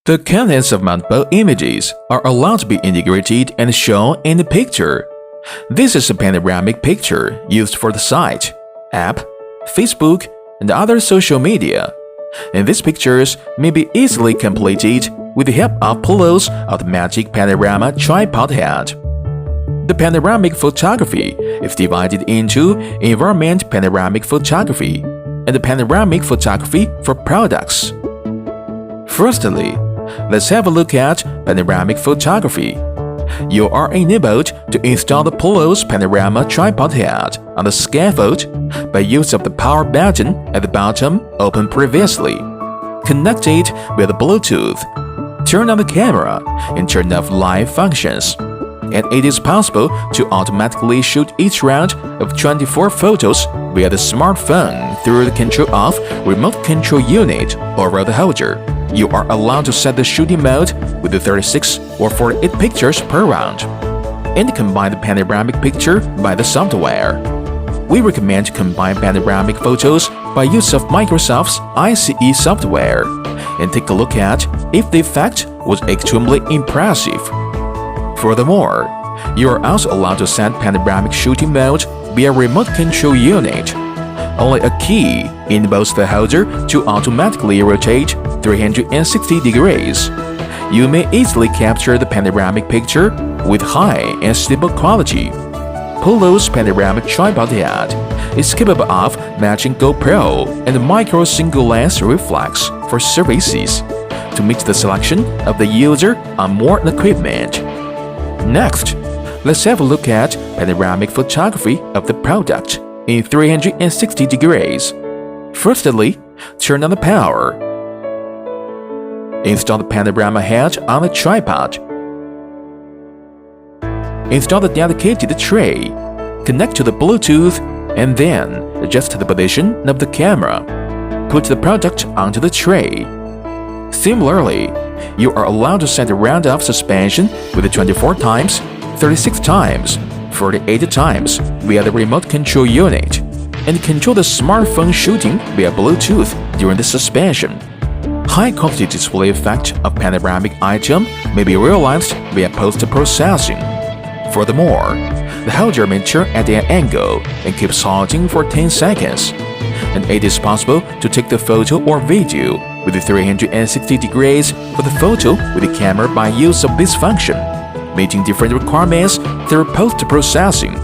The contents of multiple images are allowed to be integrated and shown in the picture. This is a panoramic picture used for the site, app, Facebook, and other social media. And these pictures may be easily completed with the help of Polo's automatic panorama tripod head. The panoramic photography is divided into environment panoramic photography and the panoramic photography for products. Firstly, let's have a look at panoramic photography. You are enabled to install the Polo's panorama tripod head on the scaffold by use of the power button at the bottom opened previously. Connect it with Bluetooth. Turn on the camera and turn off live functions. And it is possible to automatically shoot each round of 24 photos via the smartphone through the control of remote control unit over the holder. You are allowed to set the shooting mode with the 36 or 48 pictures per round, and combine the panoramic picture by the software. We recommend to combine panoramic photos by use of Microsoft's ICE software, and take a look at if the effect was extremely impressive. Furthermore, you are also allowed to set panoramic shooting mode via remote control unit. Only a key enables the holder to automatically rotate 360 degrees. You may easily capture the panoramic picture with high and stable quality. Polo's panoramic tripod head is capable of matching GoPro and micro single-lens reflex for services to meet the selection of the user on more equipment. Next, let's have a look at panoramic photography of the product in 360 degrees. Firstly, turn on the power. Install the panorama head on the tripod. Install the dedicated tray. Connect to the Bluetooth and then adjust the position of the camera. Put the product onto the tray. Similarly, you are allowed to set a round of suspension with 24 times, 36 times, 48 times via the remote control unit, and control the smartphone shooting via Bluetooth during the suspension. High-quality display effect of panoramic item may be realized via post-processing. Furthermore, the holder may turn at an angle and keep holding for 10 seconds, and it is possible to take the photo or video with the 360 degrees for the photo with the camera by use of this function, meeting different requirements through post-processing.